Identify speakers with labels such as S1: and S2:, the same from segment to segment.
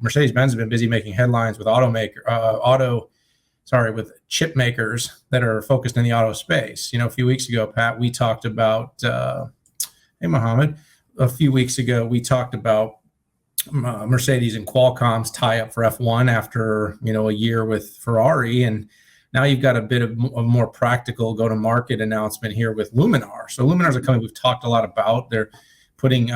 S1: Mercedes-Benz has been busy making headlines with with chip makers that are focused in the auto space. A few weeks ago, Pat, we talked about, hey, Mohammed, a few weeks ago, we talked about Mercedes and Qualcomm's tie up for F1 after, a year with Ferrari. And now you've got a bit of a more practical go-to-market announcement here with Luminar. So Luminar is a company we've talked a lot about. They're putting,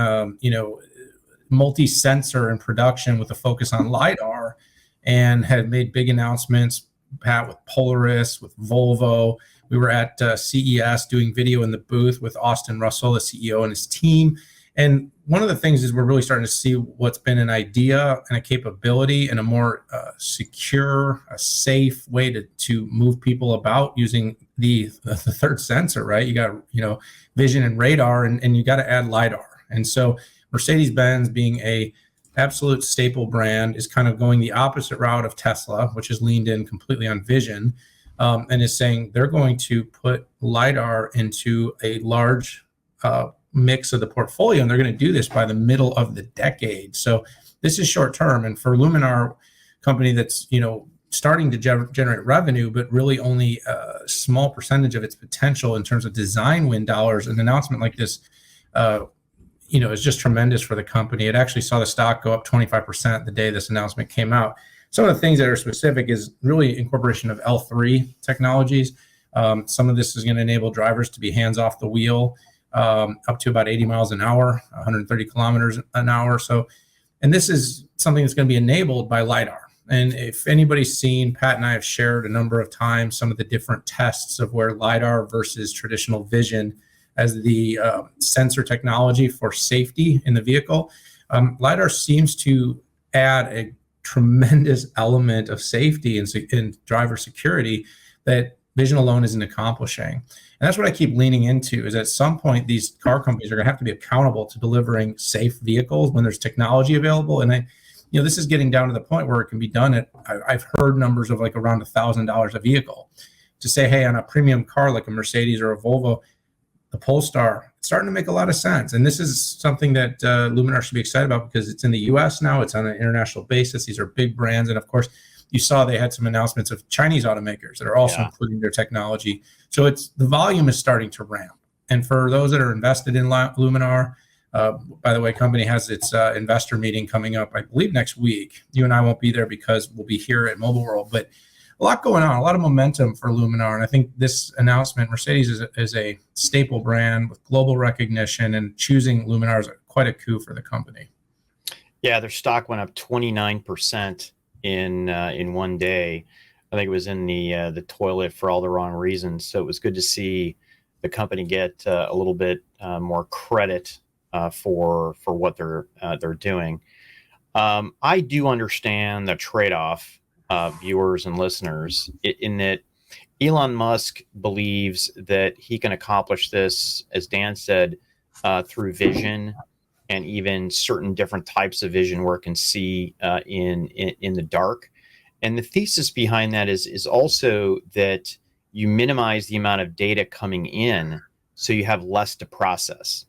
S1: multi-sensor in production with a focus on LiDAR, and have made big announcements, Pat, with Polaris, with Volvo. We were at CES doing video in the booth with Austin Russell, the CEO, and his team. And one of the things is we're really starting to see what's been an idea and a capability and a more secure, a safe way to move people about using the third sensor, right? You got, vision and radar, and you got to add LiDAR. And so Mercedes-Benz, being a absolute staple brand, is kind of going the opposite route of Tesla, which has leaned in completely on vision, and is saying they're going to put LiDAR into a large mix of the portfolio, and they're going to do this by the middle of the decade. So this is short term, and for Luminar, company that's starting to generate revenue, but really only a small percentage of its potential in terms of design win dollars, an announcement like this is just tremendous for the company. It actually saw the stock go up 25% the day this announcement came out. Some of the things that are specific is really incorporation of L3 technologies. Some of this is going to enable drivers to be hands off the wheel up to about 80 miles an hour, 130 kilometers an hour. So, and this is something that's going to be enabled by LiDAR. And if anybody's seen, Pat and I have shared a number of times some of the different tests of where LiDAR versus traditional vision as the sensor technology for safety in the vehicle. LiDAR seems to add a tremendous element of safety and driver security that vision alone isn't accomplishing. And that's what I keep leaning into, is at some point, these car companies are going to have to be accountable to delivering safe vehicles when there's technology available. And this is getting down to the point where it can be done at, I've heard numbers of like around $1,000 a vehicle. To say, hey, on a premium car like a Mercedes or a Volvo, the Polestar, it's starting to make a lot of sense. And this is something that Luminar should be excited about, because it's in the US now, it's on an international basis. These are big brands. And of course, you saw they had some announcements of Chinese automakers that are also including their technology. So the volume is starting to ramp. And for those that are invested in Luminar, by the way, company has its investor meeting coming up, I believe next week. You and I won't be there because we'll be here at Mobile World, but a lot going on, a lot of momentum for Luminar. And I think this announcement, Mercedes is a staple brand with global recognition, and choosing Luminar is quite a coup for the company.
S2: Yeah, their stock went up 29% in one day. I think it was in the toilet for all the wrong reasons. So it was good to see the company get a little bit more credit for what they're doing. I do understand the trade-off, viewers and listeners, in that Elon Musk believes that he can accomplish this, as Dan said, through vision, and even certain different types of vision where it can see in the dark. And the thesis behind that is also that you minimize the amount of data coming in, so you have less to process.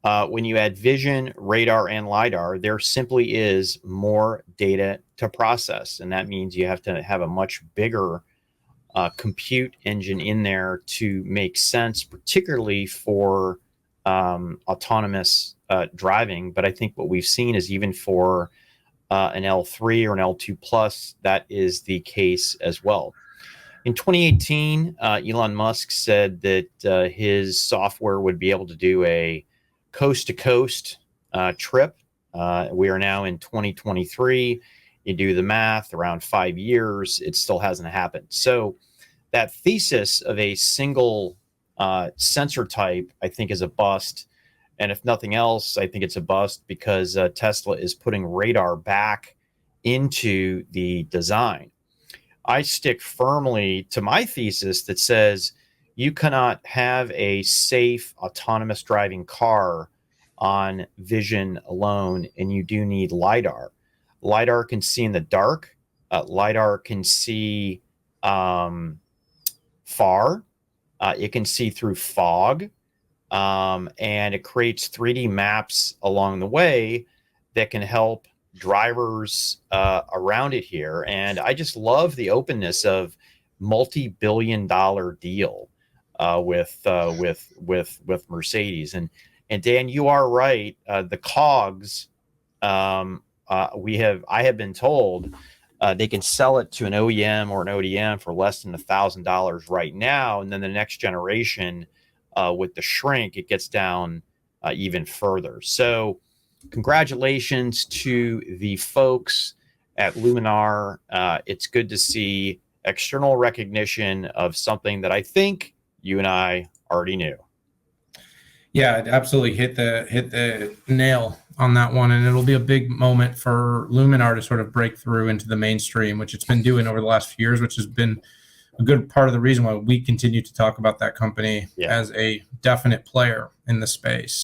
S2: When you add vision, radar, and LiDAR, there simply is more data to process. And that means you have to have a much bigger compute engine in there to make sense, particularly for autonomous driving. But I think what we've seen is even for an L3 or an L2 plus, that is the case as well. In 2018, Elon Musk said that his software would be able to do a coast-to-coast trip. We are now in 2023. You do the math, around 5 years, it still hasn't happened. So that thesis of a single sensor type, I think, is a bust. And if nothing else, I think it's a bust because Tesla is putting radar back into the design. I stick firmly to my thesis that says you cannot have a safe autonomous driving car on vision alone, and you do need LiDAR. LiDAR can see in the dark. LiDAR can see far. It can see through fog. And it creates 3D maps along the way that can help drivers around it here, and I just love the openness of multi-billion-dollar deal with Mercedes. And Dan, you are right. The COGS, I have been told they can sell it to an OEM or an ODM for less than $1,000 right now, and then the next generation with the shrink, it gets down even further. So congratulations to the folks at Luminar. It's good to see external recognition of something that I think you and I already knew.
S1: Yeah, it absolutely hit the nail on that one, and it'll be a big moment for Luminar to sort of break through into the mainstream, which it's been doing over the last few years, which has been a good part of the reason why we continue to talk about that company as a definite player in the space.